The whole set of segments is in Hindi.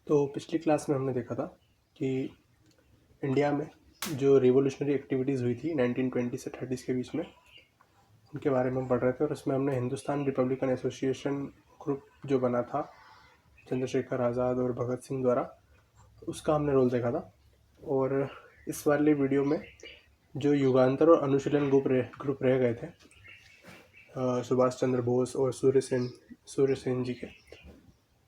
तो पिछली क्लास में हमने देखा था कि इंडिया में जो रिवॉल्यूशनरी एक्टिविटीज़ हुई थी 1920 से 30s के बीच में, उनके बारे में हम पढ़ रहे थे। और इसमें हमने हिंदुस्तान रिपब्लिकन एसोसिएशन ग्रुप जो बना था चंद्रशेखर आज़ाद और भगत सिंह द्वारा, उसका हमने रोल देखा था। और इस वाले वीडियो में जो युगांतर और अनुशीलन ग्रुप रह गए थे सुभाष चंद्र बोस और सूर्य सेन जी के,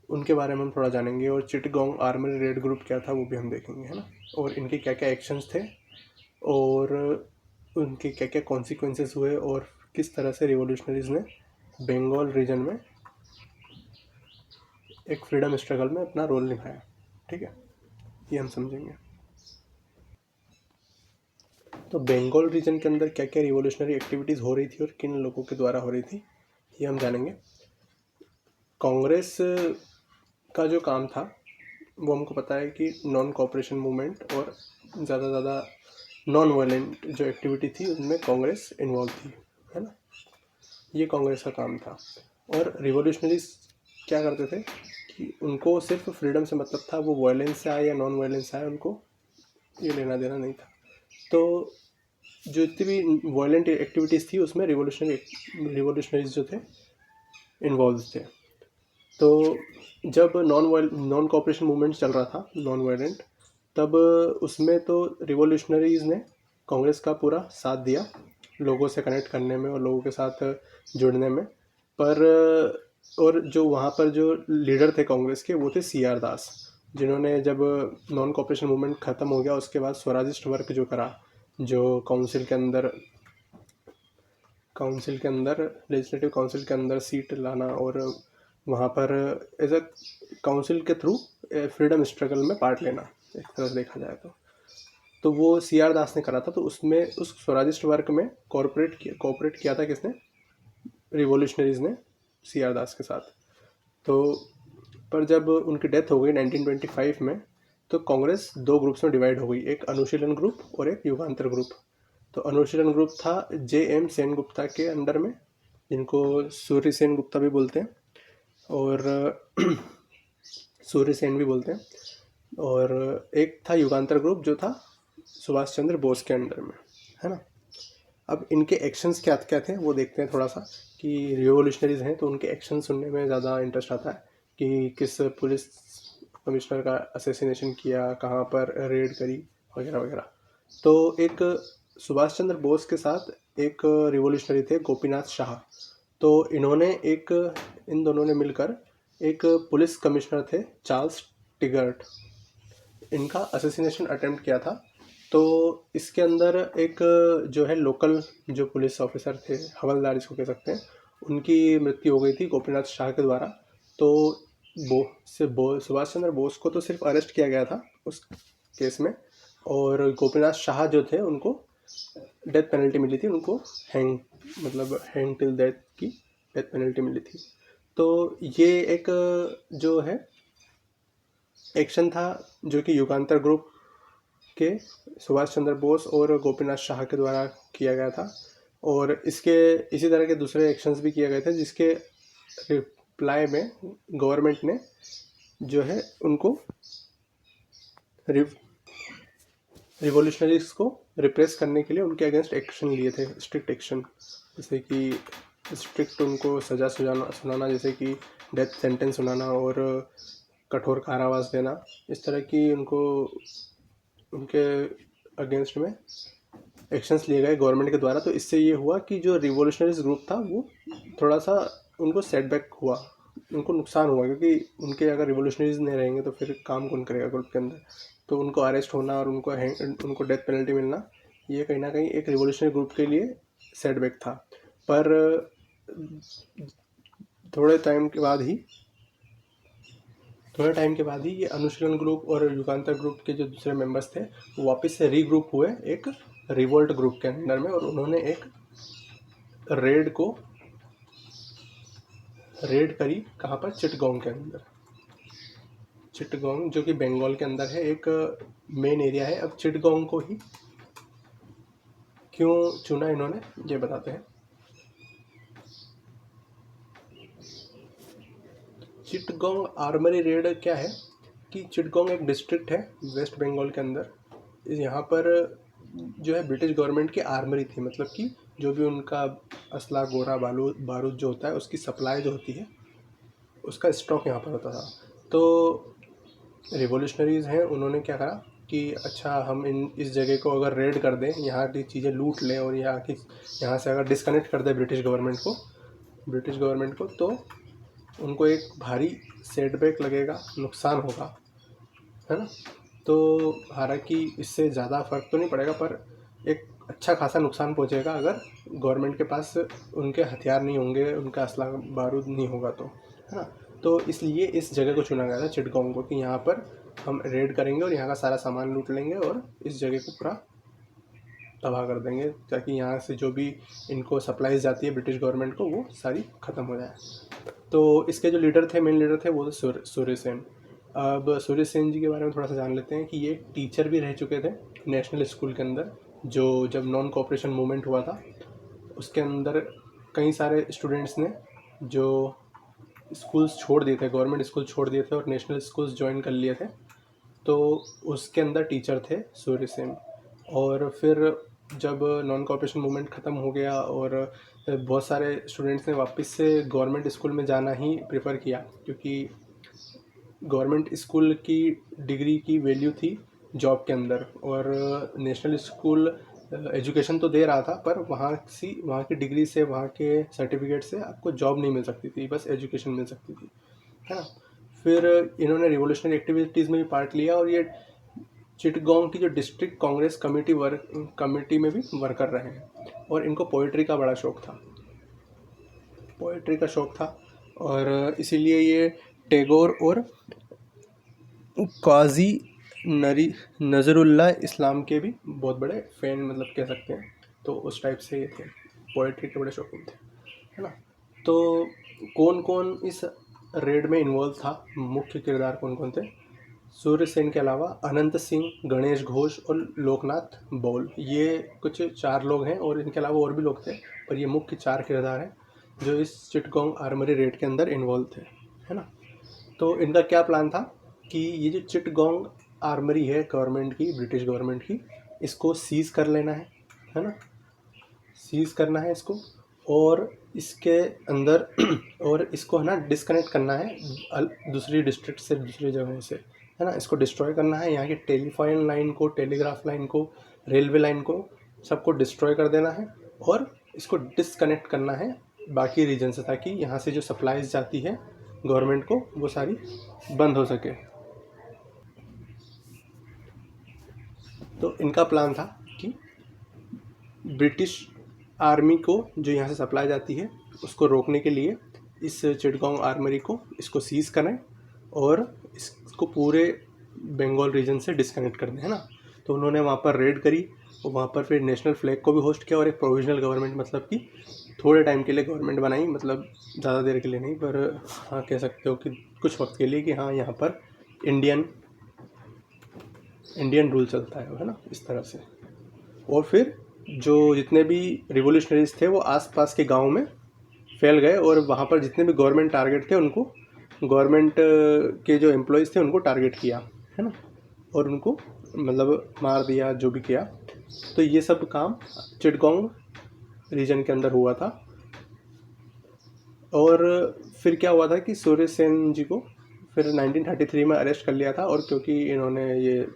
उनके बारे में हम थोड़ा जानेंगे। और चिटगोंग आर्मरी रेड ग्रुप क्या था वो भी हम देखेंगे, है ना। और इनके क्या क्या एक्शंस थे और उनके क्या क्या कॉन्सिक्वेंसेस हुए और किस तरह से रिवॉल्यूशनरीज ने बंगाल रीजन में एक फ्रीडम स्ट्रगल में अपना रोल निभाया। ठीक है, ये हम समझेंगे। तो बंगाल रीजन के अंदर क्या क्या रिवॉल्यूशनरी एक्टिविटीज़ हो रही थी और किन लोगों के द्वारा हो रही थी, ये हम जानेंगे। कांग्रेस का जो काम था वो हमको पता है कि नॉन कोऑपरेशन मूवमेंट और ज़्यादा से ज़्यादा नॉन वायलेंट जो एक्टिविटी थी उनमें कांग्रेस इन्वॉल्व थी, है ना। ये कांग्रेस का काम था। और रिवॉल्यूशनरीज क्या करते थे कि उनको सिर्फ फ्रीडम से मतलब था, वो वायलेंस से आए या नॉन वायलेंस से आए, उनको ये लेना देना नहीं था। तो जो इतनी भी वायलेंट एक्टिविटीज़ थी उसमें रिवॉल्यूशनरीज जो थे इन्वॉल्व थे। तो जब नॉन कोऑपरेशन मूवमेंट चल रहा था, नॉन वायलेंट, तब उसमें तो रिवॉल्यूशनरीज ने कांग्रेस का पूरा साथ दिया लोगों से कनेक्ट करने में और लोगों के साथ जुड़ने में। पर और जो वहाँ पर जो लीडर थे कांग्रेस के वो थे CR दास, जिन्होंने जब नॉन कोऑपरेशन मूवमेंट ख़त्म हो गया उसके बाद स्वराजिस्ट वर्क जो करा, जो लेजिस्लेटिव काउंसिल के अंदर सीट लाना और वहाँ पर एज अ काउंसिल के थ्रू फ्रीडम स्ट्रगल में पार्ट लेना, एक तरह से देखा जाए तो वो CR दास ने करा था। तो उसमें उस स्वराजिस्ट वर्क में कोऑपरेट किया था किसने, रिवॉल्यूशनरीज ने CR दास के साथ। तो पर जब उनकी डेथ हो गई 1925 में, तो कांग्रेस दो ग्रुप्स में डिवाइड हो गई, एक अनुशीलन ग्रुप और एक युगांतर ग्रुप। तो अनुशीलन ग्रुप था JM सेन गुप्ता के अंडर में, जिनको सूर्य सेन गुप्ता भी बोलते हैं और सूर्य सेन भी बोलते हैं। और एक था युगांतर ग्रुप जो था सुभाष चंद्र बोस के अंडर में, है ना। अब इनके एक्शंस क्या क्या थे वो देखते हैं थोड़ा सा, कि रिवॉल्यूशनरीज हैं तो उनके एक्शन सुनने में ज़्यादा इंटरेस्ट आता है कि किस पुलिस कमिश्नर का असैसिनेशन किया, कहाँ पर रेड करी, वगैरह वगैरह। तो एक सुभाष चंद्र बोस के साथ एक रिवॉल्यूशनरी थे गोपीनाथ शाह। तो इन दोनों ने मिलकर एक पुलिस कमिश्नर थे चार्ल्स टिगर्ट, इनका असैसिनेशन अटेम्प्ट किया था। तो इसके अंदर एक जो है लोकल जो पुलिस ऑफिसर थे, हवलदार इसको कह सकते हैं, उनकी मृत्यु हो गई थी गोपीनाथ शाह के द्वारा। तो सुभाष चंद्र बोस को तो सिर्फ अरेस्ट किया गया था उस केस में, और गोपीनाथ शाह जो थे उनको डेथ पेनल्टी मिली थी, उनको हैंग टिल डेथ की डेथ पेनल्टी मिली थी। तो ये एक जो है एक्शन था जो कि युगांतर ग्रुप के सुभाष चंद्र बोस और गोपीनाथ शाह के द्वारा किया गया था। और इसी तरह के दूसरे एक्शंस भी किए गए थे, जिसके रिप्लाई में गवर्नमेंट ने जो है उनको रिवॉल्यूशनरीज को रिप्रेस करने के लिए उनके अगेंस्ट एक्शन लिए थे, स्ट्रिक्ट एक्शन, जैसे कि स्ट्रिक्ट उनको सज़ा सुनाना, जैसे कि डेथ सेंटेंस सुनाना और कठोर कारावास देना। इस तरह की उनके अगेंस्ट में एक्शंस लिए गए गवर्नमेंट के द्वारा। तो इससे ये हुआ कि जो रिवॉल्यूशनरीज ग्रुप था वो थोड़ा सा उनको सेटबैक हुआ, उनको नुकसान हुआ, क्योंकि उनके अगर रिवॉल्यूशनरीज नहीं रहेंगे तो फिर काम कौन करेगा ग्रुप के अंदर। तो उनको अरेस्ट होना और उनको डेथ पेनल्टी मिलना, ये कहीं ना कहीं एक रिवॉल्यूशनरी ग्रुप के लिए सेटबैक था। पर थोड़े टाइम के बाद ही ये अनुशीलन ग्रुप और युगांतर ग्रुप के जो दूसरे मेंबर्स थे वो वापस से रीग्रुप हुए एक रिवोल्ट ग्रुप के अंदर में, और उन्होंने एक रेड करी, कहाँ पर, चिटगोंग के अंदर। चिटगोंग जो कि बंगाल के अंदर है, एक मेन एरिया है। अब चिटगोंग को ही क्यों चुना इन्होंने ये बताते हैं। चिटगोंग आर्मरी रेड क्या है कि चिटगोंग एक डिस्ट्रिक्ट है वेस्ट बंगाल के अंदर। यहाँ पर जो है ब्रिटिश गवर्नमेंट की आर्मरी थी, मतलब कि जो भी उनका असला गोला बारूद जो होता है उसकी सप्लाई जो होती है उसका स्टॉक यहाँ पर होता था। तो रिवॉल्यूशनरीज़ हैं, उन्होंने क्या करा कि अच्छा हम इस जगह को अगर रेड कर दें, यहाँ की चीज़ें लूट लें और यहाँ से अगर डिस्कनेक्ट कर दें ब्रिटिश गवर्नमेंट को तो उनको एक भारी सेटबैक लगेगा, नुकसान होगा, है ना। तो हालांकि इससे ज़्यादा फ़र्क तो नहीं पड़ेगा, पर एक अच्छा खासा नुकसान पहुंचेगा अगर गवर्नमेंट के पास उनके हथियार नहीं होंगे, उनका असला बारूद नहीं होगा तो, है ना। तो इसलिए इस जगह को चुना गया था चिटगोंग को, कि यहाँ पर हम रेड करेंगे और यहाँ का सारा सामान लूट लेंगे और इस जगह को पूरा तबाह कर देंगे, ताकि यहाँ से जो भी इनको सप्लाईज जाती है ब्रिटिश गवर्नमेंट को वो सारी ख़त्म हो जाए। तो इसके जो मेन लीडर थे वो थे सूर्य सेन। अब सूर्य सेन जी के बारे में थोड़ा सा जान लेते हैं कि ये टीचर भी रह चुके थे नेशनल स्कूल के अंदर, जो जब नॉन कोऑपरेशन मूवमेंट हुआ था उसके अंदर कई सारे स्टूडेंट्स ने जो स्कूल्स छोड़ दिए थे, गवर्नमेंट स्कूल छोड़ दिए थे और नेशनल स्कूल्स ज्वाइन कर लिए थे, तो उसके अंदर टीचर थे सूर्य सेन। और फिर जब नॉन कोऑपरेशन मूवमेंट ख़त्म हो गया और बहुत सारे स्टूडेंट्स ने वापस से गवर्नमेंट स्कूल में जाना ही प्रेफर किया, क्योंकि गवर्नमेंट स्कूल की डिग्री की वैल्यू थी जॉब के अंदर, और नेशनल स्कूल एजुकेशन तो दे रहा था पर वहाँ की डिग्री से, वहाँ के सर्टिफिकेट से आपको जॉब नहीं मिल सकती थी, बस एजुकेशन मिल सकती थी, है ना। फिर इन्होंने रिवोल्यूशनरी एक्टिविटीज़ में भी पार्ट लिया और ये चिटगोंग की जो डिस्ट्रिक्ट कांग्रेस कमेटी में भी वर्कर रहे हैं। और इनको पोइट्री का बड़ा शौक था और इसीलिए ये टैगोर और काजी नज़रुल्लाह इस्लाम के भी बहुत बड़े फैन, मतलब कह सकते हैं। तो उस टाइप से ये थे, पोइट्री के बड़े शौकीन थे, है ना। तो कौन कौन इस रेड में इन्वॉल्व था, मुख्य किरदार कौन कौन थे? सूर्य सेन के अलावा अनंत सिंह, गणेश घोष और लोकनाथ बौल, ये कुछ 4 लोग हैं, और इनके अलावा और भी लोग थे, पर ये मुख्य 4 किरदार हैं जो इस चिटगोंग आर्मरी रेड के अंदर इन्वॉल्व थे, है ना। तो इनका क्या प्लान था कि ये जो चिटगोंग आर्मरी है गवर्नमेंट की, ब्रिटिश गवर्नमेंट की, इसको सीज़ कर लेना है ना, सीज़ करना है इसको, और इसके अंदर और इसको है ना डिस्कनेक्ट करना है दूसरी डिस्ट्रिक्ट से, दूसरी जगह से, है ना। इसको डिस्ट्रॉय करना है, यहाँ की टेलीफोन लाइन को, टेलीग्राफ लाइन को, रेलवे लाइन को, सबको डिस्ट्रॉय कर देना है और इसको डिस्कनेक्ट करना है बाकी रीजन से, ताकि यहाँ से जो सप्लाईज जाती है गवर्नमेंट को वो सारी बंद हो सके। तो इनका प्लान था कि ब्रिटिश आर्मी को जो यहाँ से सप्लाई जाती है उसको रोकने के लिए इस चिटगोंग आर्मरी को इसको सीज़ करें और इसको पूरे बंगाल रीजन से डिस्कनेक्ट कर दें, है ना। तो उन्होंने वहाँ पर रेड करी और वहाँ पर फिर नेशनल फ्लैग को भी होस्ट किया और एक प्रोविजनल गवर्नमेंट, मतलब कि थोड़े टाइम के लिए गवर्नमेंट बनाई, मतलब ज़्यादा देर के लिए नहीं, पर हाँ कह सकते हो कि कुछ वक्त के लिए, कि हाँ यहाँ पर इंडियन रूल चलता है ना, इस तरह से। और फिर जो जितने भी रिवोल्यूशनरीज थे वो आसपास के गांव में फैल गए और वहाँ पर जितने भी गवर्नमेंट टारगेट थे उनको, गवर्नमेंट के जो एम्प्लॉयज़ थे उनको टारगेट किया, है ना, और उनको मतलब मार दिया, जो भी किया। तो ये सब काम चिटगोंग रीजन के अंदर हुआ था। और फिर क्या हुआ था कि सूर्य सेन जी को फिर 1933 में अरेस्ट कर लिया था, और क्योंकि इन्होंने ये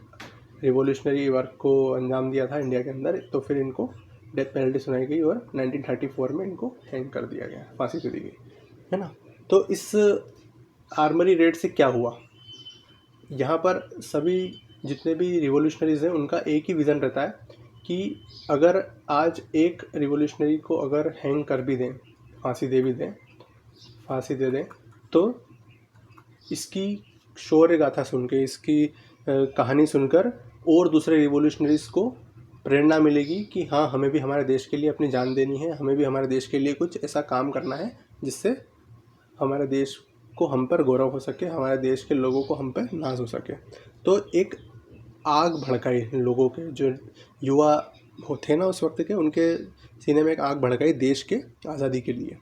रिवोल्यूशनरी वर्क को अंजाम दिया था इंडिया के अंदर, तो फिर इनको डेथ पेनल्टी सुनाई गई और 1934 में इनको हैंग कर दिया गया, फांसी दे दी गई, है ना। तो इस आर्मरी रेड से क्या हुआ, यहाँ पर सभी जितने भी रिवोल्यूशनरीज हैं उनका एक ही विज़न रहता है कि अगर आज एक रिवोल्यूशनरी को अगर हैंग कर भी दें, फांसी दे दें, तो इसकी शौर्य गाथा सुन के, इसकी कहानी सुनकर और दूसरे रिवोल्यूशनरीज को प्रेरणा मिलेगी कि हाँ हमें भी हमारे देश के लिए अपनी जान देनी है, हमें भी हमारे देश के लिए कुछ ऐसा काम करना है जिससे हमारे देश को हम पर गौरव हो सके, हमारे देश के लोगों को हम पर नाज हो सके। तो एक आग भड़काई लोगों के, जो युवा थे ना उस वक्त के, उनके सीने में एक आग भड़काई देश के आज़ादी के लिए।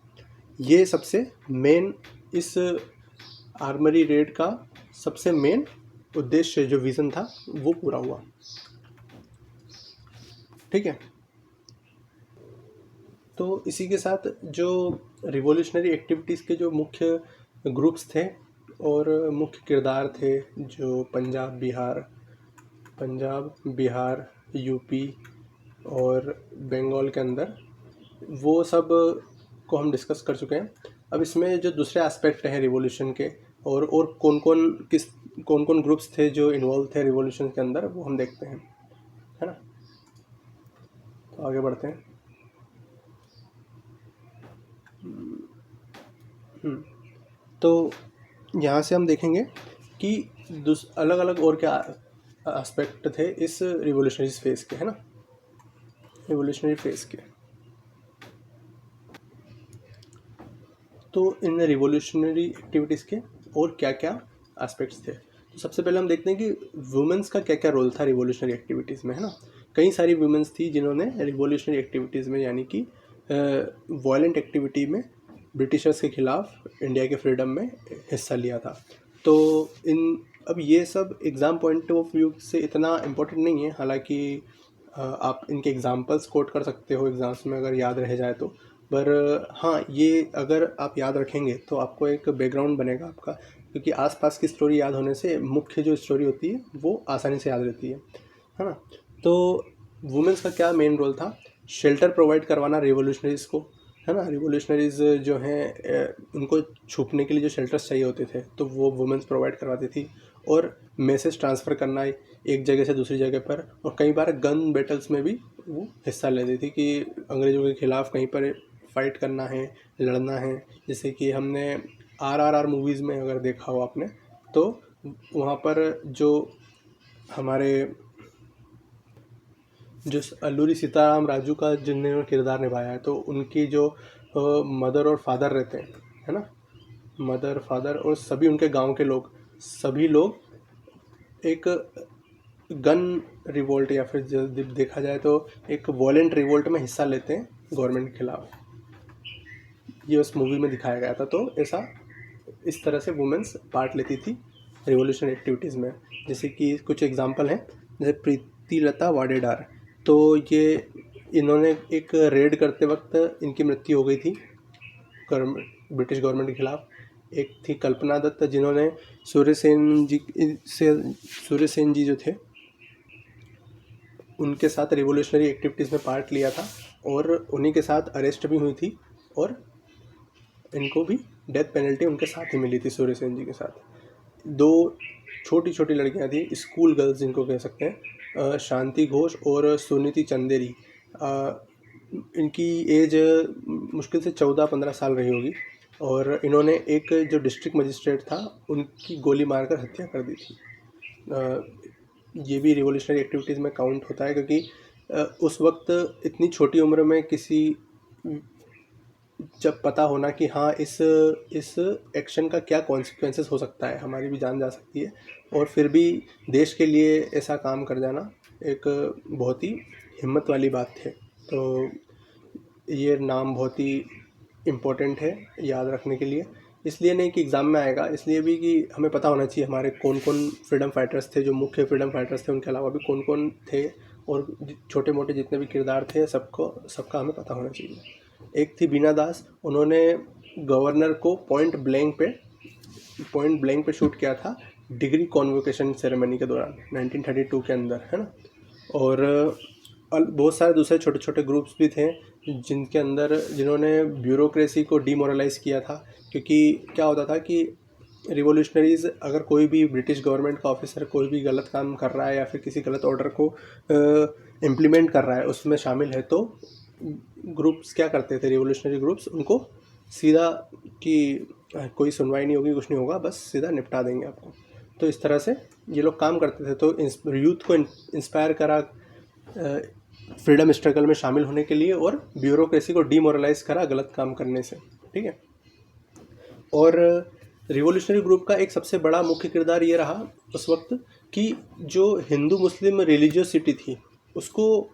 ये सबसे मेन, इस आर्मरी रेड का सबसे मेन उद्देश्य जो विज़न था वो पूरा हुआ। ठीक है, तो इसी के साथ जो रिवॉल्यूशनरी एक्टिविटीज़ के जो मुख्य ग्रुप्स थे और मुख्य किरदार थे, जो पंजाब बिहार यूपी और बंगाल के अंदर, वो सब को हम डिस्कस कर चुके हैं। अब इसमें जो दूसरे एस्पेक्ट हैं रिवॉल्यूशन के, और कौन कौन ग्रुप्स थे जो इन्वॉल्व थे रिवॉल्यूशन के अंदर, वो हम देखते हैं, है ना। तो आगे बढ़ते हैं। तो यहाँ से हम देखेंगे कि अलग अलग और क्या एस्पेक्ट थे इस रिवॉल्यूशनरी फेज़ के, है ना, रिवॉल्यूशनरी फेज़ के। तो इन रिवॉल्यूशनरी एक्टिविटीज़ के और क्या क्या एस्पेक्ट्स थे। तो सबसे पहले हम देखते हैं कि वुमेंस का क्या क्या रोल था रिवॉल्यूशनरी एक्टिविटीज़ में, है ना। कई सारी वुमेंस थी जिन्होंने रिवॉल्यूशनरी एक्टिविटीज़ में, यानी कि वायलेंट एक्टिविटी में ब्रिटिशर्स के ख़िलाफ़ इंडिया के फ्रीडम में हिस्सा लिया था। तो अब ये सब एग्ज़ाम पॉइंट ऑफ व्यू से इतना इम्पोर्टेंट नहीं है, हालांकि आप इनके एग्जांपल्स कोट कर सकते हो एग्ज़ाम्स में अगर याद रह जाए तो। पर हाँ, ये अगर आप याद रखेंगे तो आपको एक बैकग्राउंड बनेगा आपका, क्योंकि आसपास की स्टोरी याद होने से मुख्य जो स्टोरी होती है वो आसानी से याद रहती है ना। तो वुमेंस का क्या मेन रोल था? शेल्टर प्रोवाइड करवाना रिवोल्यूशनरीज़ को, है ना। रिवोल्यूशनरीज़ जो हैं उनको छुपने के लिए जो शेल्टर्स चाहिए होते थे तो वो वुमेंस प्रोवाइड करवाती थी, और मैसेज ट्रांसफ़र करना एक जगह से दूसरी जगह पर, और कई बार गन बैटल्स में भी वो हिस्सा लेती थी कि अंग्रेज़ों के ख़िलाफ़ कहीं पर फाइट करना है, लड़ना है। जैसे कि हमने RRR मूवीज़ में अगर देखा हो आपने, तो वहाँ पर जो हमारे जो अल्लूरी सीताराम राजू का जिन्होंने किरदार निभाया है, तो उनकी जो मदर और फादर रहते हैं, है ना, मदर फादर और सभी उनके गांव के लोग, सभी लोग एक गन रिवोल्ट या फिर देखा जाए तो एक वॉलेंट रिवोल्ट में हिस्सा लेते हैं गवर्नमेंट के खिलाफ। ये उस मूवी में दिखाया गया था। तो ऐसा इस तरह से वुमेंस पार्ट लेती थी रिवॉल्यूशनरी एक्टिविटीज़ में। जैसे कि कुछ एग्जांपल हैं, जैसे प्रीतिलता वाडेडार, तो ये इन्होंने एक रेड करते वक्त इनकी मृत्यु हो गई थी ब्रिटिश गवर्नमेंट के खिलाफ। एक थी कल्पना दत्त, जिन्होंने सूर्यसेन जी जो थे उनके साथ रिवॉल्यूशनरी एक्टिविटीज़ में पार्ट लिया था, और उन्हीं के साथ अरेस्ट भी हुई थी, और इनको भी डेथ पेनल्टी उनके साथ ही मिली थी सूर्यसेन जी के साथ। दो छोटी छोटी लड़कियां थी, स्कूल गर्ल्स जिनको कह सकते हैं, शांति घोष और सुनीति चंदेरी। इनकी एज मुश्किल से 14-15 साल रही होगी, और इन्होंने एक जो डिस्ट्रिक्ट मजिस्ट्रेट था उनकी गोली मारकर हत्या कर दी थी। ये भी रिवॉल्यूशनरी एक्टिविटीज़ में काउंट होता है, क्योंकि उस वक्त इतनी छोटी उम्र में किसी जब पता होना कि हाँ इस एक्शन का क्या कॉन्सिक्वेंसेस हो सकता है, हमारी भी जान जा सकती है, और फिर भी देश के लिए ऐसा काम कर जाना एक बहुत ही हिम्मत वाली बात है। तो ये नाम बहुत ही इम्पोर्टेंट है याद रखने के लिए, इसलिए नहीं कि एग्ज़ाम में आएगा, इसलिए भी कि हमें पता होना चाहिए हमारे कौन कौन फ्रीडम फाइटर्स थे, जो मुख्य फ्रीडम फाइटर्स थे, उनके अलावा भी कौन कौन थे, और छोटे मोटे जितने भी किरदार थे सबका हमें पता होना चाहिए। एक थी बीना दास, उन्होंने गवर्नर को पॉइंट ब्लैंक पे शूट किया था डिग्री कॉन्वोकेशन सेरेमनी के दौरान 1932 के अंदर, है ना। और बहुत सारे दूसरे छोटे छोटे ग्रुप्स भी थे जिन्होंने ब्यूरोक्रेसी को डीमोरलाइज़ किया था, क्योंकि क्या होता था कि रिवॉल्यूशनरीज़ अगर कोई भी ब्रिटिश गवर्नमेंट का ऑफिसर कोई भी गलत काम कर रहा है या फिर किसी गलत ऑर्डर को इम्प्लीमेंट कर रहा है, उसमें शामिल है, तो ग्रुप्स क्या करते थे, रिवॉल्यूशनरी ग्रुप्स उनको सीधा कि कोई सुनवाई नहीं होगी, कुछ नहीं होगा, बस सीधा निपटा देंगे आपको। तो इस तरह से ये लोग काम करते थे। तो यूथ को इंस्पायर करा फ्रीडम स्ट्रगल में शामिल होने के लिए, और ब्यूरोक्रेसी को डीमोरलाइज करा गलत काम करने से, ठीक है। और रिवॉल्यूशनरी ग्रुप का एक सबसे बड़ा मुख्य किरदार ये रहा उस वक्त कि जो हिंदू मुस्लिम रिलीजियसिटी थी, उसको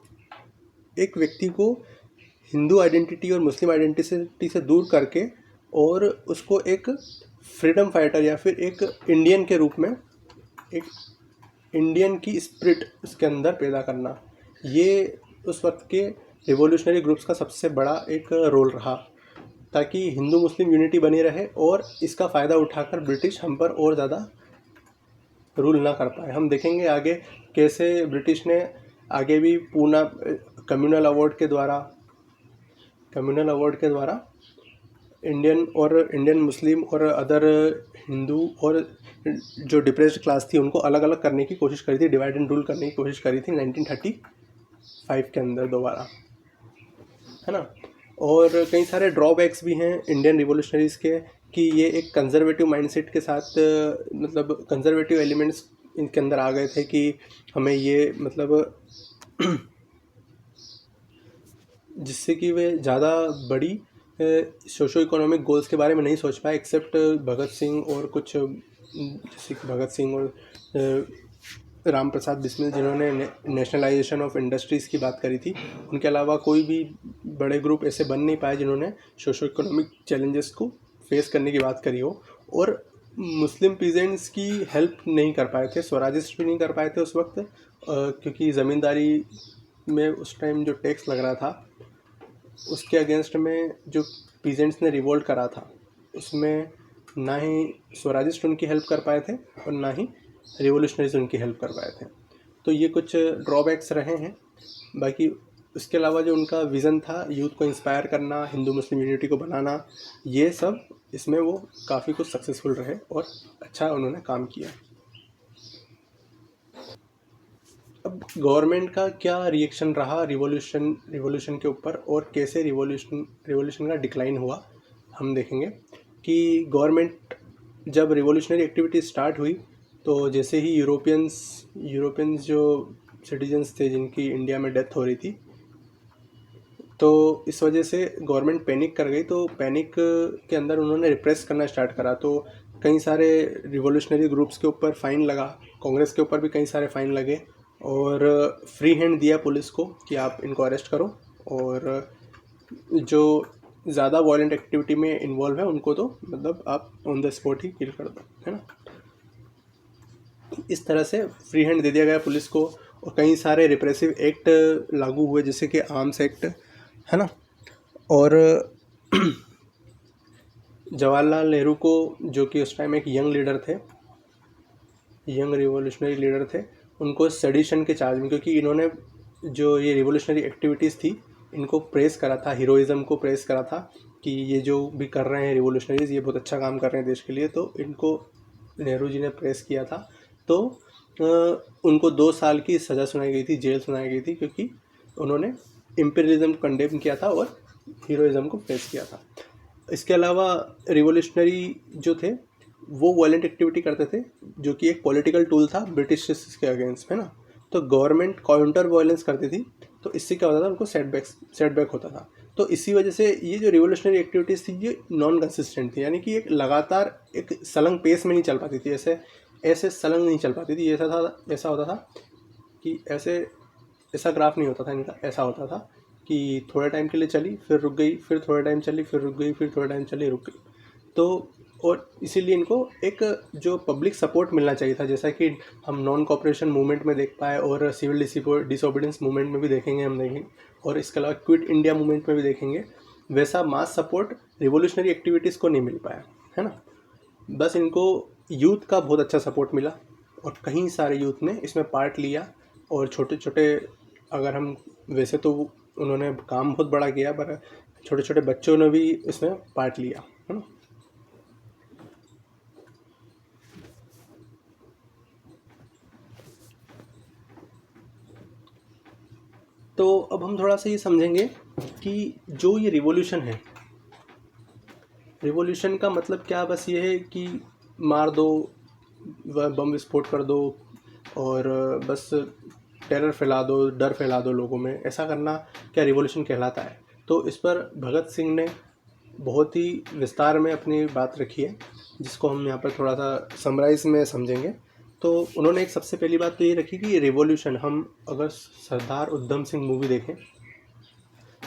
एक व्यक्ति को हिंदू आइडेंटिटी और मुस्लिम आइडेंटिटी से दूर करके, और उसको एक फ्रीडम फाइटर या फिर एक इंडियन के रूप में एक इंडियन की स्पिरिट उसके अंदर पैदा करना, ये उस वक्त के रिवॉल्यूशनरी ग्रुप्स का सबसे बड़ा एक रोल रहा, ताकि हिंदू मुस्लिम यूनिटी बनी रहे और इसका फ़ायदा उठाकर ब्रिटिश हम पर और ज़्यादा रूल ना कर पाए। हम देखेंगे आगे कैसे ब्रिटिश ने आगे भी पूना कम्युनल अवार्ड के द्वारा इंडियन मुस्लिम और अदर हिंदू और जो डिप्रेस्ड क्लास थी उनको अलग अलग करने की कोशिश करी थी, डिवाइड एंड रूल करने की कोशिश करी थी 1935 के अंदर दोबारा, है ना। और कई सारे ड्रॉबैक्स भी हैं इंडियन रिवॉल्यूशनरीज़ के, कि ये एक कंजर्वेटिव माइंडसेट के साथ मतलब कंजर्वेटिव एलिमेंट्स इनके अंदर आ गए थे कि हमें ये मतलब जिससे कि वे ज़्यादा बड़ी सोशो इकोनॉमिक गोल्स के बारे में नहीं सोच पाए, एक्सेप्ट भगत सिंह और कुछ जैसे कि भगत सिंह और राम प्रसाद बिस्मिल जिन्होंने नेशनलाइजेशन ऑफ इंडस्ट्रीज़ की बात करी थी। उनके अलावा कोई भी बड़े ग्रुप ऐसे बन नहीं पाए जिन्होंने सोशो इकोनॉमिक चैलेंजेस को फेस करने की बात करी हो। और मुस्लिम पीजेंट्स की हेल्प नहीं कर पाए थे, स्वराजिस्ट भी नहीं कर पाए थे उस वक्त, क्योंकि ज़मींदारी में उस टाइम जो टैक्स लग रहा था उसके अगेंस्ट में जो पीजेंट्स ने रिवोल्ट करा था उसमें ना ही स्वराजिस्ट उनकी हेल्प कर पाए थे और ना ही रिवोल्यूशनरीज उनकी हेल्प कर पाए थे। तो ये कुछ ड्रॉबैक्स रहे हैं। बाकी उसके अलावा जो उनका विज़न था यूथ को इंस्पायर करना, हिंदू मुस्लिम यूनिटी को बनाना, ये सब इसमें वो काफ़ी कुछ सक्सेसफुल रहे और अच्छा उन्होंने काम किया। अब गवर्नमेंट का क्या रिएक्शन रहा रिवॉल्यूशन के ऊपर और कैसे रिवॉल्यूशन का डिक्लाइन हुआ, हम देखेंगे कि गवर्नमेंट जब रिवॉल्यूशनरी एक्टिविटी स्टार्ट हुई तो जैसे ही यूरोपियंस जो सिटीजन्स थे जिनकी इंडिया में डेथ हो रही थी, तो इस वजह से गवर्नमेंट पैनिक कर गई। तो पैनिक के अंदर उन्होंने रिप्रेस करना स्टार्ट करा। तो कई सारे रिवॉल्यूशनरी ग्रुप्स के ऊपर फ़ाइन लगा, कांग्रेस के ऊपर भी कई सारे फ़ाइन लगे और फ्री हैंड दिया पुलिस को कि आप इनको अरेस्ट करो और जो ज़्यादा वायलेंट एक्टिविटी में इन्वॉल्व है उनको तो मतलब आप ऑन द स्पॉट ही किल कर दो, है ना। इस तरह से फ्री हैंड दे दिया गया पुलिस को और कई सारे रिप्रेसिव एक्ट लागू हुए जैसे कि आर्म्स एक्ट, है ना। और जवाहरलाल नेहरू को, जो कि उस टाइम एक यंग रिवॉल्यूशनरी लीडर थे, उनको सेडिशन के चार्ज में, क्योंकि इन्होंने जो ये रिवॉल्यूशनरी एक्टिविटीज़ थी इनको प्रेस करा था, हीरोइज़म को प्रेस करा था कि ये जो भी कर रहे हैं रिवॉल्यूशनरीज ये बहुत अच्छा काम कर रहे हैं देश के लिए। तो इनको नेहरू जी ने प्रेस किया था। तो उनको 2 साल की सज़ा सुनाई गई थी, जेल सुनाई गई थी, क्योंकि उन्होंने इम्पीरियलिज्म कंडेम किया था और हीरोइज़म को प्रेस किया था। इसके अलावा रिवॉल्यूशनरी जो थे वो वायलेंट एक्टिविटी करते थे जो कि एक पॉलिटिकल टूल था ब्रिटिश के अगेंस्ट, है ना। तो गवर्नमेंट काउंटर वायलेंस करती थी, तो इससे क्या होता था, उनको सेटबैक होता था। तो इसी वजह से ये जो रिवॉल्यूशनरी एक्टिविटीज़ थी ये नॉन कंसिस्टेंट थी, यानी कि एक लगातार एक सलंग पेस में नहीं चल पाती थी, ऐसे सलंग नहीं चल पाती थी। ऐसा होता था कि ऐसा ग्राफ नहीं होता था इनका, ऐसा होता था कि थोड़े टाइम के लिए चली फिर रुक गई, फिर थोड़े टाइम चली फिर रुक गई, फिर थोड़े टाइम चली रुक गई। तो और इसीलिए इनको एक जो पब्लिक सपोर्ट मिलना चाहिए था, जैसा कि हम नॉन कॉपरेशन मूवमेंट में देख पाए और सिविल डिसोबीडियंस मूवमेंट में भी देखेंगे, और इसके अलावा क्विट इंडिया मूवमेंट में भी देखेंगे, वैसा मास सपोर्ट रिवॉल्यूशनरी एक्टिविटीज़ को नहीं मिल पाया, है ना। बस इनको यूथ का बहुत अच्छा सपोर्ट मिला और कई सारे यूथ ने इसमें पार्ट लिया। और छोटे छोटे, अगर हम वैसे तो उन्होंने काम बहुत बड़ा किया, पर छोटे छोटे बच्चों ने भी इसमें पार्ट लिया, है ना। तो अब हम थोड़ा सा ये समझेंगे कि जो ये रिवॉल्यूशन है, रिवॉल्यूशन का मतलब क्या, बस ये है कि मार दो, बम विस्फोट कर दो और बस टेरर फैला दो, डर फैला दो लोगों में, ऐसा करना क्या रिवॉल्यूशन कहलाता है। तो इस पर भगत सिंह ने बहुत ही विस्तार में अपनी बात रखी है, जिसको हम यहाँ पर थोड़ा सा समराइज में समझेंगे। तो उन्होंने एक सबसे पहली बात तो ये रखी कि रिवॉल्यूशन, हम अगर सरदार उधम सिंह मूवी देखें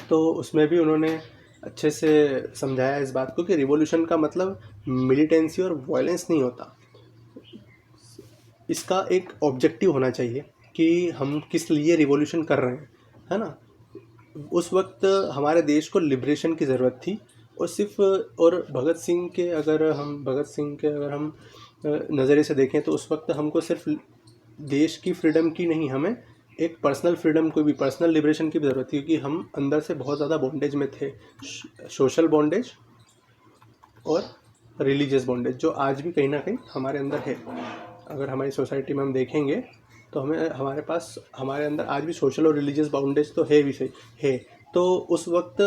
तो उसमें भी उन्होंने अच्छे से समझाया इस बात को कि रिवॉल्यूशन का मतलब मिलिटेंसी और वायलेंस नहीं होता। इसका एक ऑब्जेक्टिव होना चाहिए कि हम किस लिए रिवॉल्यूशन कर रहे हैं, है ना। उस वक्त हमारे देश को लिबरेशन की ज़रूरत थी, और सिर्फ और भगत सिंह के अगर हम नज़रिए से देखें तो उस वक्त हमको सिर्फ देश की फ्रीडम की नहीं, हमें एक पर्सनल फ्रीडम को भी, पर्सनल लिबरेशन की भी ज़रूरत थी, क्योंकि हम अंदर से बहुत ज़्यादा बॉन्डेज में थे, सोशल बॉन्डेज और रिलीजियस बॉन्डेज, जो आज भी कहीं ना कहीं हमारे अंदर है। अगर हमारी सोसाइटी में हम देखेंगे तो हमारे अंदर आज भी सोशल और रिलीजियस बाउंडेज तो है भी, सही है। तो उस वक्त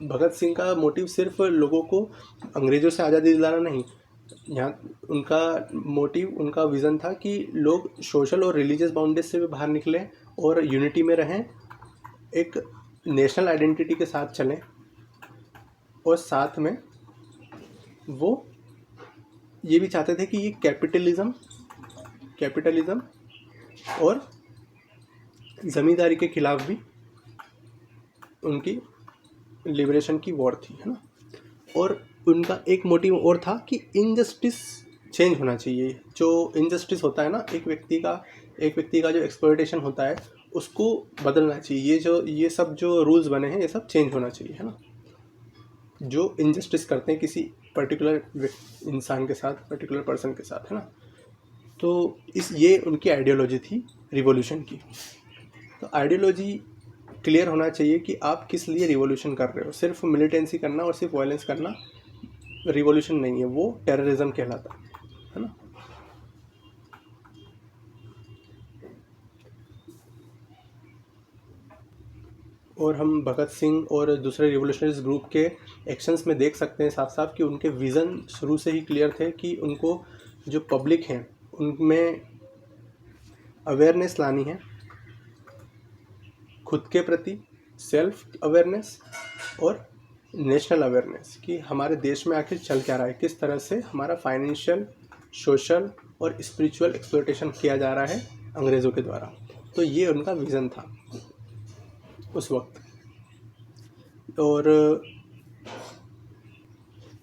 भगत सिंह का मोटिव सिर्फ लोगों को अंग्रेज़ों से आज़ादी दिलाना नहीं, यहाँ उनका मोटिव, उनका विज़न था कि लोग सोशल और रिलीजियस बाउंडेज से भी बाहर निकलें और यूनिटी में रहें, एक नेशनल आइडेंटिटी के साथ चलें, और साथ में वो ये भी चाहते थे कि ये कैपिटलिज्म और ज़मींदारी के खिलाफ भी उनकी लिबरेशन की वॉर थी, है ना। और उनका एक मोटिव और था कि इनजस्टिस चेंज होना चाहिए। जो इनजस्टिस होता है ना, एक व्यक्ति का जो एक्सप्लॉयटेशन होता है, उसको बदलना चाहिए। ये सब जो रूल्स बने हैं, ये सब चेंज होना चाहिए, है ना। जो इनजस्टिस करते हैं किसी पर्टिकुलर इंसान के साथ, पर्टिकुलर पर्सन के साथ, है ना। तो ये उनकी आइडियोलॉजी थी रिवॉल्यूशन की। तो आइडियोलॉजी क्लियर होना चाहिए कि आप किस लिए रिवॉल्यूशन कर रहे हो। सिर्फ मिलिटेंसी करना और सिर्फ वायलेंस करना रिवॉल्यूशन नहीं है, वो टेररिज्म कहलाता है ना। और हम भगत सिंह और दूसरे रिवॉल्यूशनरीज ग्रुप के एक्शंस में देख सकते हैं साफ साफ कि उनके विज़न शुरू से ही क्लियर थे कि उनको जो पब्लिक हैं उनमें अवेयरनेस लानी है, खुद के प्रति सेल्फ अवेयरनेस और नेशनल अवेयरनेस, कि हमारे देश में आखिर चल क्या रहा है, किस तरह से हमारा फाइनेंशियल, सोशल और स्पिरिचुअल एक्सप्लॉयटेशन किया जा रहा है अंग्रेज़ों के द्वारा। तो ये उनका विज़न था उस वक्त। और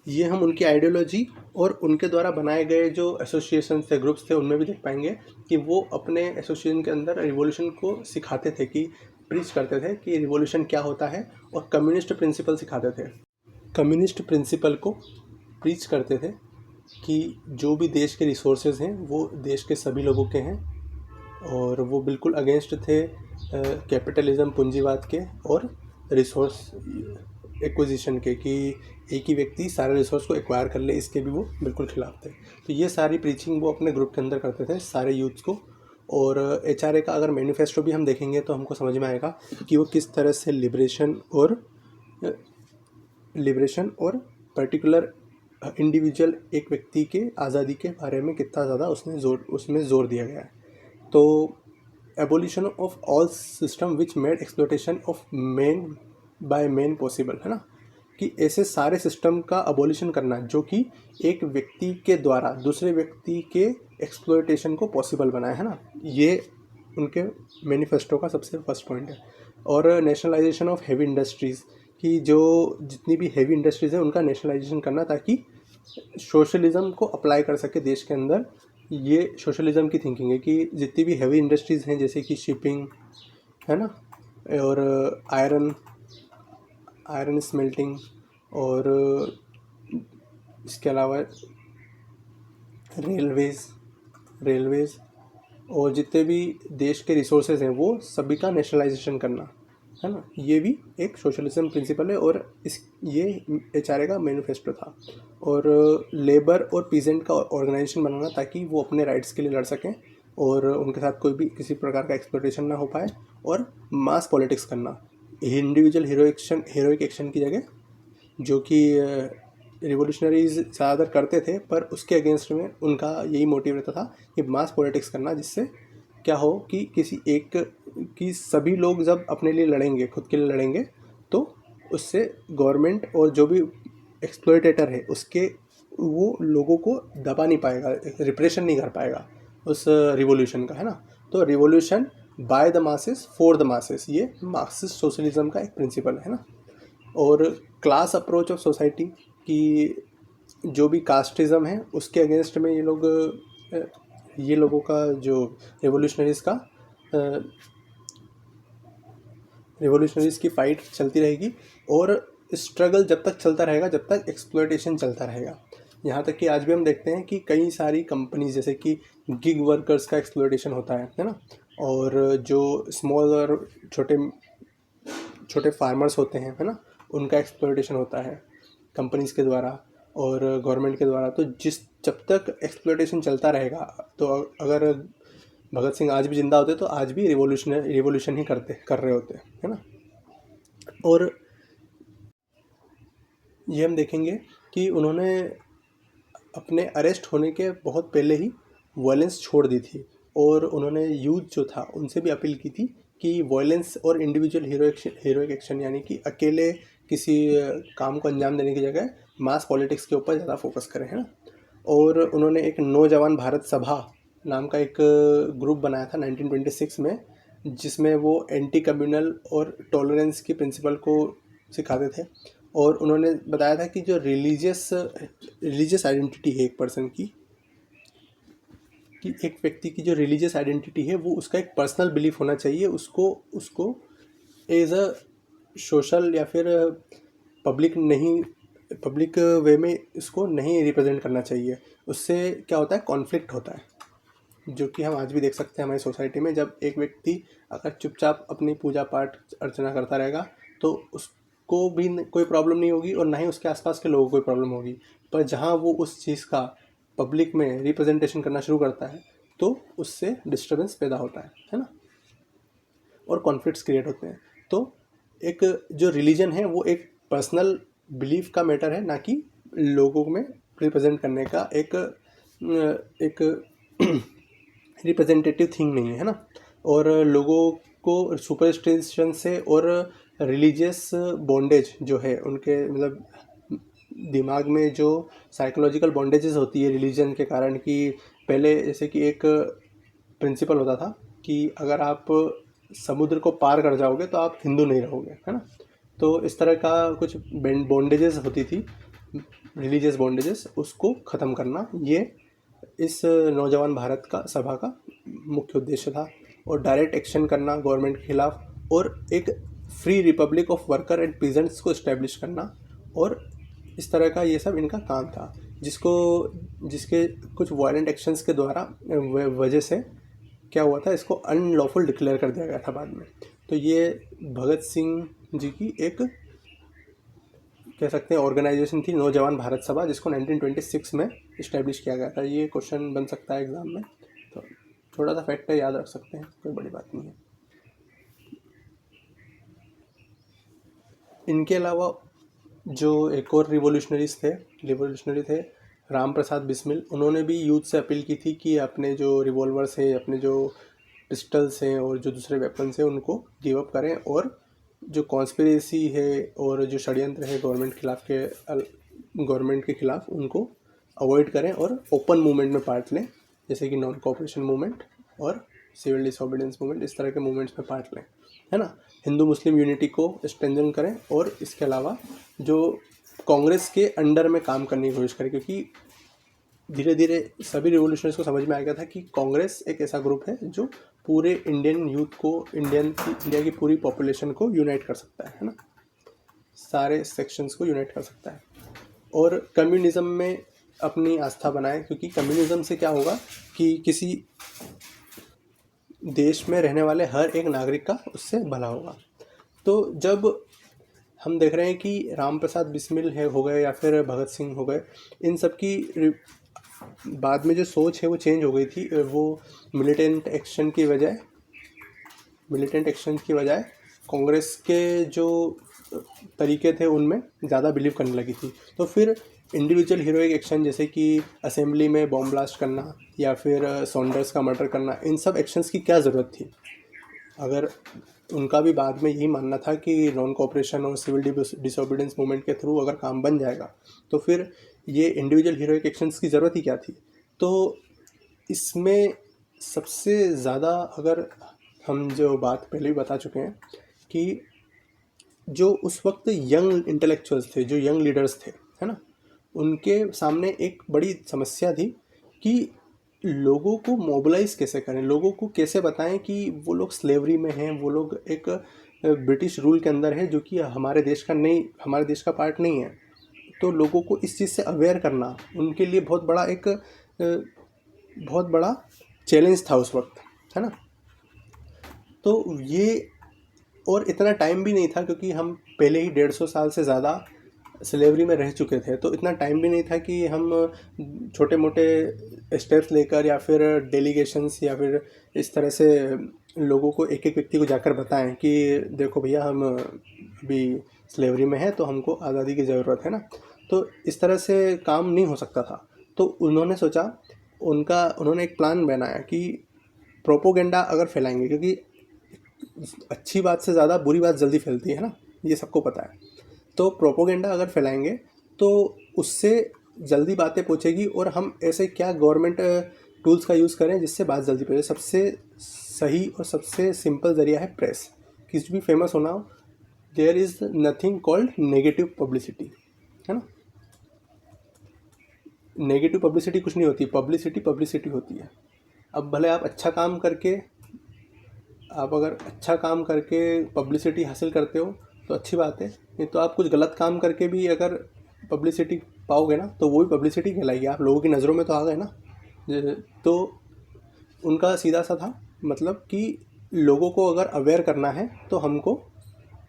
ये हम उनकी आइडियोलॉजी और उनके द्वारा बनाए गए जो एसोसिएशन थे, ग्रुप्स थे, उनमें भी देख पाएंगे कि वो अपने एसोसिएशन के अंदर रिवॉल्यूशन को सिखाते थे, कि प्रीच करते थे कि रिवॉल्यूशन क्या होता है, और कम्युनिस्ट प्रिंसिपल सिखाते थे। कम्युनिस्ट प्रिंसिपल को प्रीच करते थे कि जो भी देश के रिसोर्सेज हैं वो देश के सभी लोगों के हैं, और वो बिल्कुल अगेंस्ट थे कैपिटलिज्म, पूंजीवाद के, और रिसोर्स एक्विजिशन के, कि एक ही व्यक्ति सारे रिसोर्स को एक्वायर कर ले, इसके भी वो बिल्कुल खिलाफ थे। तो ये सारी प्रीचिंग वो अपने ग्रुप के अंदर करते थे सारे यूथ्स को। और HRA का अगर मैनिफेस्टो भी हम देखेंगे तो हमको समझ में आएगा कि वो किस तरह से लिबरेशन और पर्टिकुलर इंडिविजुअल, एक व्यक्ति के आज़ादी के बारे में कितना ज़्यादा उसमें ज़ोर दिया गया है। तो abolition of all system which made exploitation of man by man possible, है ना, कि ऐसे सारे सिस्टम का अबोलिशन करना जो कि एक व्यक्ति के द्वारा दूसरे व्यक्ति के एक्सप्लॉयटेशन को पॉसिबल बनाए, है ना। ये उनके मैनिफेस्टो का सबसे फर्स्ट पॉइंट है। और नेशनलाइजेशन ऑफ हैवी इंडस्ट्रीज़, कि जो जितनी भी हैवी इंडस्ट्रीज़ हैं उनका नेशनलाइजेशन करना, ताकि सोशलिज़म को अप्लाई कर सके देश के अंदर। ये सोशलिज़म की थिंकिंग है कि जितनी भी हैवी इंडस्ट्रीज़ हैं, जैसे कि शिपिंग, है ना, और आयरन स्मेल्टिंग, और इसके अलावा रेलवेज़ और जितने भी देश के रिसोर्सेज हैं वो सभी का नेशनलाइजेशन करना, है ना। ये भी एक सोशलिज्म प्रिंसिपल है, और ये HRA का मैनिफेस्टो था। और लेबर और पीजेंट का ऑर्गेनाइजेशन बनाना, ताकि वो अपने राइट्स के लिए लड़ सकें और उनके साथ कोई भी किसी प्रकार का एक्सप्लॉयटेशन ना हो पाए। और मास पॉलिटिक्स करना, इंडिविजुअल हीरोइक एक्शन की जगह, जो कि रिवोल्यूशनरीज ज़्यादातर करते थे, पर उसके अगेंस्ट में उनका यही मोटिव रहता था कि मास पॉलिटिक्स करना, जिससे क्या हो कि कि सभी लोग जब अपने लिए लड़ेंगे, खुद के लिए लड़ेंगे, तो उससे गवर्नमेंट और जो भी एक्सप्लॉयटेटर है वो लोगों को दबा नहीं पाएगा, रिप्रेशन नहीं कर पाएगा उस रिवॉल्यूशन का, है ना। तो revolution by the masses for the masses, ये मार्क्सिस्ट सोशलिज्म का एक प्रिंसिपल है ना। और क्लास अप्रोच ऑफ सोसाइटी, की जो भी कास्टिज़म है उसके अगेंस्ट में ये लोग ये लोगों का जो रिवोल्यूशनरीज़ की फ़ाइट चलती रहेगी और स्ट्रगल जब तक चलता रहेगा जब तक एक्सप्लॉयटेशन चलता रहेगा। यहाँ तक कि आज भी हम देखते हैं कि कई सारी कंपनीज जैसे कि गिग वर्कर्स का एक्सप्लॉयटेशन होता है ना, और जो स्मॉल और छोटे छोटे फार्मर्स होते हैं, है ना, उनका एक्सप्लॉयटेशन होता है कंपनीज के द्वारा और गवर्नमेंट के द्वारा। तो जब तक एक्सप्लॉयटेशन चलता रहेगा, तो अगर भगत सिंह आज भी जिंदा होते तो आज भी रिवोल्यूशन ही कर रहे होते, है ना। और ये हम देखेंगे कि उन्होंने अपने अरेस्ट होने के बहुत पहले ही वायलेंस छोड़ दी थी और उन्होंने यूथ जो था उनसे भी अपील की थी कि वायलेंस और इंडिविजुअल हीरोइक एक्शन यानी कि अकेले किसी काम को अंजाम देने की जगह मास पॉलिटिक्स के ऊपर ज़्यादा फोकस करें, है ना। और उन्होंने एक नौजवान भारत सभा नाम का एक ग्रुप बनाया था 1926 में, जिसमें वो एंटी कम्युनल और टॉलरेंस की प्रिंसिपल को सिखाते थे। और उन्होंने बताया था कि जो रिलीजियस आइडेंटिटी है एक पर्सन की, कि एक व्यक्ति की जो रिलीजियस आइडेंटिटी है वो उसका एक पर्सनल बिलीफ होना चाहिए, उसको एज अ सोशल या फिर पब्लिक वे में इसको नहीं रिप्रेजेंट करना चाहिए। उससे क्या होता है, कॉन्फ्लिक्ट होता है, जो कि हम आज भी देख सकते हैं हमारी सोसाइटी में। जब एक व्यक्ति अगर चुपचाप अपनी पूजा पाठ अर्चना करता रहेगा तो उसको भी कोई प्रॉब्लम नहीं होगी और ना ही उसके आसपास के लोगों को कोई प्रॉब्लम होगी। पर जहाँ वो उस चीज़ का पब्लिक में रिप्रेजेंटेशन करना शुरू करता है तो उससे डिस्टर्बेंस पैदा होता है ना, और कॉन्फ्लिक्ट्स क्रिएट होते हैं। तो एक जो रिलीजन है वो एक पर्सनल बिलीफ का मैटर है, ना कि लोगों में रिप्रेजेंट करने का एक रिप्रेजेंटेटिव थिंग नहीं है ना। और लोगों को सुपरस्टिशन से और रिलीजियस बॉन्डेज जो है उनके मतलब दिमाग में जो साइकोलॉजिकल बॉन्डेजेस होती है रिलीजन के कारण, कि पहले जैसे कि एक प्रिंसिपल होता था कि अगर आप समुद्र को पार कर जाओगे तो आप हिंदू नहीं रहोगे, है ना। तो इस तरह का कुछ बॉन्डेजेस होती थी, रिलीजियस बॉन्डेजेस, उसको ख़त्म करना ये इस नौजवान भारत का सभा का मुख्य उद्देश्य था। और डायरेक्ट एक्शन करना गवर्नमेंट के खिलाफ, और एक free Republic of worker and peasants को इस्टेब्लिश करना, और इस तरह का ये सब इनका काम था, जिसके कुछ वायलेंट एक्शंस के द्वारा वजह से क्या हुआ था, इसको अनलॉफुल डिक्लेयर कर दिया गया था बाद में। तो ये भगत सिंह जी की एक कह सकते हैं ऑर्गेनाइजेशन थी, नौजवान भारत सभा, जिसको 1926 में इस्टेब्लिश किया गया था। ये क्वेश्चन बन सकता है एग्ज़ाम में, तो थोड़ा सा फैक्ट है, याद रख सकते हैं, कोई बड़ी बात नहीं है। इनके अलावा जो एक और रिवोल्यूशनरी थे राम प्रसाद बिस्मिल, उन्होंने भी यूथ से अपील की थी कि अपने जो रिवॉल्वर्स हैं, अपने जो पिस्टल्स हैं और जो दूसरे वेपन्स हैं उनको गिव अप करें, और जो कॉन्स्पिरेसी है और जो षड्यंत्र है गवर्नमेंट के खिलाफ उनको अवॉइड करें और ओपन मूवमेंट में पार्ट लें, जैसे कि नॉन कोऑपरेशन मूवमेंट और सिविल डिसोबीडियंस मूवमेंट, इस तरह के मूवमेंट्स में पार्ट लें, है ना। हिंदू मुस्लिम यूनिटी को स्ट्रेंथन करें और इसके अलावा जो कांग्रेस के अंडर में काम करने की कोशिश करें, क्योंकि धीरे धीरे सभी रिवोल्यूशनरीज को समझ में आ गया था कि कांग्रेस एक ऐसा ग्रुप है जो पूरे इंडियन यूथ को, इंडिया की पूरी पॉपुलेशन को यूनाइट कर सकता है ना, सारे सेक्शंस को यूनाइट कर सकता है। और कम्युनिज्म में अपनी आस्था बनाएं, क्योंकि कम्युनिज्म से क्या होगा कि किसी देश में रहने वाले हर एक नागरिक का उससे भला होगा। तो जब हम देख रहे हैं कि राम प्रसाद बिस्मिल हो गए या फिर भगत सिंह हो गए, इन सब की बाद में जो सोच है वो चेंज हो गई थी। वो मिलिटेंट एक्शन की बजाय कांग्रेस के जो तरीके थे उनमें ज़्यादा बिलीव करने लगी थी। तो फिर इंडिविजुअल हीरोइक एक्शन, जैसे कि असेंबली में बॉम्ब ब्लास्ट करना या फिर सॉन्डर्स का मर्डर करना, इन सब एक्शंस की क्या ज़रूरत थी, अगर उनका भी बाद में यही मानना था कि नॉन कोऑपरेशन और सिविल डिसोबीडियंस मूवमेंट के थ्रू अगर काम बन जाएगा तो फिर ये इंडिविजुअल हीरोइक एक्शंस की ज़रूरत ही क्या थी। तो इसमें सबसे ज़्यादा, अगर हम जो बात पहले भी बता चुके हैं कि जो उस वक्त यंग इंटेलेक्चुअल्स थे, जो यंग लीडर्स थे, है ना, उनके सामने एक बड़ी समस्या थी कि लोगों को मोबिलाइज कैसे करें, लोगों को कैसे बताएं कि वो लोग स्लेवरी में हैं, वो लोग एक ब्रिटिश रूल के अंदर है जो कि हमारे देश का नहीं, हमारे देश का पार्ट नहीं है। तो लोगों को इस चीज़ से अवेयर करना उनके लिए बहुत बड़ा चैलेंज था उस वक्त, है ना। तो ये, और इतना टाइम भी नहीं था क्योंकि हम पहले ही 150 साल से ज़्यादा स्लेवरी में रह चुके थे, तो इतना टाइम भी नहीं था कि हम छोटे मोटे स्टेप्स लेकर या फिर डेलीगेशंस या फिर इस तरह से लोगों को, एक एक व्यक्ति को जाकर बताएं कि देखो भैया हम अभी स्लेवरी में हैं तो हमको आज़ादी की ज़रूरत है ना। तो इस तरह से काम नहीं हो सकता था। तो उन्होंने सोचा, उन्होंने एक प्लान बनाया कि प्रोपोगेंडा अगर फैलाएंगे, क्योंकि अच्छी बात से ज़्यादा बुरी बात जल्दी फैलती है ना, ये सबको पता है। तो प्रोपोगेंडा अगर फैलाएंगे तो उससे जल्दी बातें पहुँचेगी, और हम ऐसे क्या गवर्नमेंट टूल्स का यूज़ करें जिससे बात जल्दी पहुँचे। सबसे सही और सबसे सिंपल ज़रिया है प्रेस। किसी भी फेमस होना हो, there is nothing called negative publicity, है ना। नेगेटिव पब्लिसिटी कुछ नहीं होती, पब्लिसिटी होती है। अब भले आप अच्छा काम करके, आप अगर अच्छा काम करके पब्लिसिटी हासिल करते हो तो अच्छी बात है, नहीं तो आप कुछ गलत काम करके भी अगर पब्लिसिटी पाओगे ना तो वो भी पब्लिसिटी कहलाएगी, आप लोगों की नज़रों में तो आ गए ना। तो उनका सीधा सा था मतलब कि लोगों को अगर अवेयर करना है तो हमको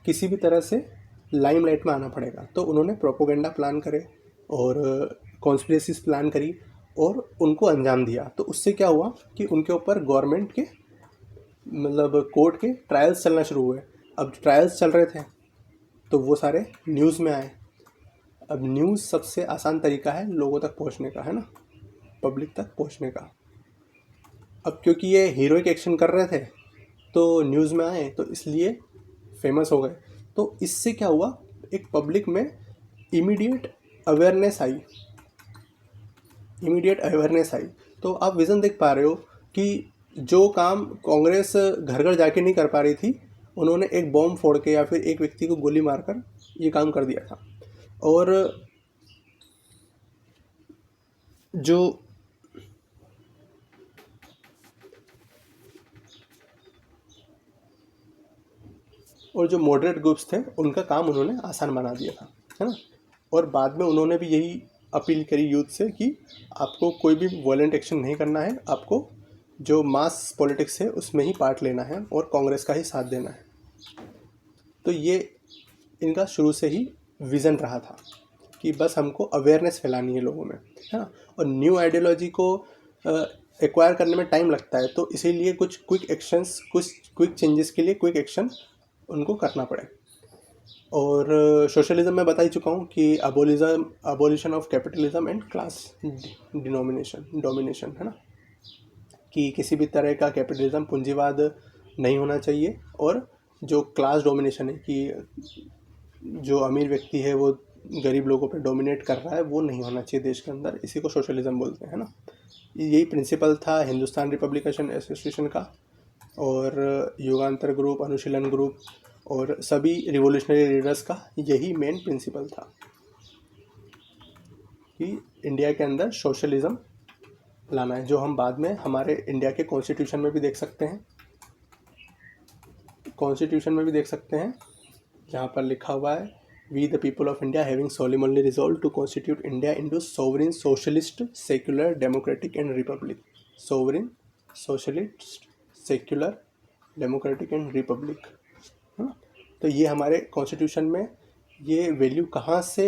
किसी भी तरह से लाइमलाइट में आना पड़ेगा। तो उन्होंने प्रोपोगेंडा प्लान करे और कॉन्स्पिरेसीज प्लान करी और उनको अंजाम दिया। तो उससे क्या हुआ कि उनके ऊपर गवर्नमेंट के मतलब कोर्ट के ट्रायल्स चलना शुरू हुए। अब ट्रायल्स चल रहे थे तो वो सारे न्यूज़ में आए। अब न्यूज़ सबसे आसान तरीका है लोगों तक पहुंचने का, है ना, पब्लिक तक पहुंचने का। अब क्योंकि ये हीरोइक एक्शन कर रहे थे तो न्यूज़ में आए, तो इसलिए फेमस हो गए। तो इससे क्या हुआ, एक पब्लिक में इमीडिएट अवेयरनेस आई। तो आप विज़न देख पा रहे हो कि जो काम कांग्रेस घर घर जाके नहीं कर पा रही थी, उन्होंने एक बॉम्ब फोड़ के या फिर एक व्यक्ति को गोली मारकर ये काम कर दिया था। और जो मॉडरेट ग्रुप्स थे उनका काम उन्होंने आसान बना दिया था, है ना। और बाद में उन्होंने भी यही अपील करी यूथ से कि आपको कोई भी वॉलेंट एक्शन नहीं करना है, आपको जो मास पॉलिटिक्स है उसमें ही पार्ट लेना है और कांग्रेस का ही साथ देना है। तो ये इनका शुरू से ही विज़न रहा था कि बस हमको अवेयरनेस फैलानी है लोगों में, है ना। और न्यू आइडियोलॉजी को एक्वायर करने में टाइम लगता है, तो इसीलिए कुछ क्विक चेंजेस के लिए क्विक एक्शन उनको करना पड़े। और सोशलिज्म में बता ही चुका हूँ कि abolition of capitalism and class domination, है ना, कि किसी भी तरह का कैपिटलिज्म पूंजीवाद नहीं होना चाहिए, और जो क्लास डोमिनेशन है कि जो अमीर व्यक्ति है वो गरीब लोगों पे डोमिनेट कर रहा है, वो नहीं होना चाहिए देश के अंदर। इसी को सोशलिज्म बोलते हैं, है ना। यही प्रिंसिपल था हिंदुस्तान रिपब्लिकन एसोसिएशन का, और युगांतर ग्रुप, अनुशीलन ग्रुप और सभी रिवोल्यूशनरी लीडर्स का यही मेन प्रिंसिपल था कि इंडिया के अंदर सोशलिज्म लाना है, जो हम बाद में हमारे इंडिया के कॉन्स्टिट्यूशन में भी देख सकते हैं। जहाँ पर लिखा हुआ है, we the people of India having solemnly resolve to constitute India into sovereign socialist secular democratic and republic. Sovereign socialist secular democratic and republic, है ना। तो ये हमारे कॉन्स्टिट्यूशन में ये वैल्यू कहाँ से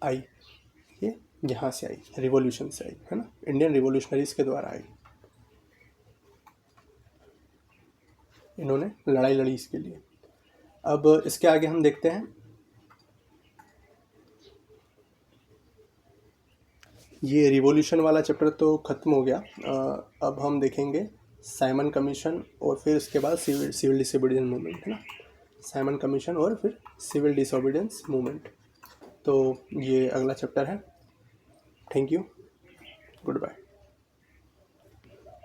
आई, ये यहाँ से आई, रिवॉल्यूशन से आई, है ना, इंडियन रिवॉल्यूशनरीज के द्वारा आई। इन्होंने लड़ाई लड़ी इसके लिए। अब इसके आगे हम देखते हैं, ये रिवॉल्यूशन वाला चैप्टर तो ख़त्म हो गया। अब हम देखेंगे साइमन कमीशन और फिर उसके बाद सिविल डिसोबीडियंस मूवमेंट, है ना। साइमन कमीशन और फिर सिविल डिसोबीडियंस मूवमेंट, तो ये अगला चैप्टर है। Thank you, good bye.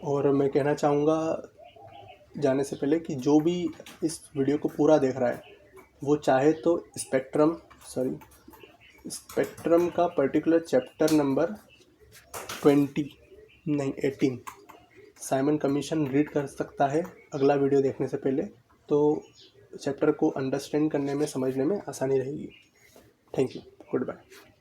और मैं कहना चाहूँगा जाने से पहले कि जो भी इस वीडियो को पूरा देख रहा है वो चाहे तो स्पेक्ट्रम का पर्टिकुलर चैप्टर नंबर 20 नहीं 18 साइमन कमीशन रीड कर सकता है अगला वीडियो देखने से पहले, तो चैप्टर को अंडरस्टैंड करने में, समझने में आसानी रहेगी। Thank you, good bye.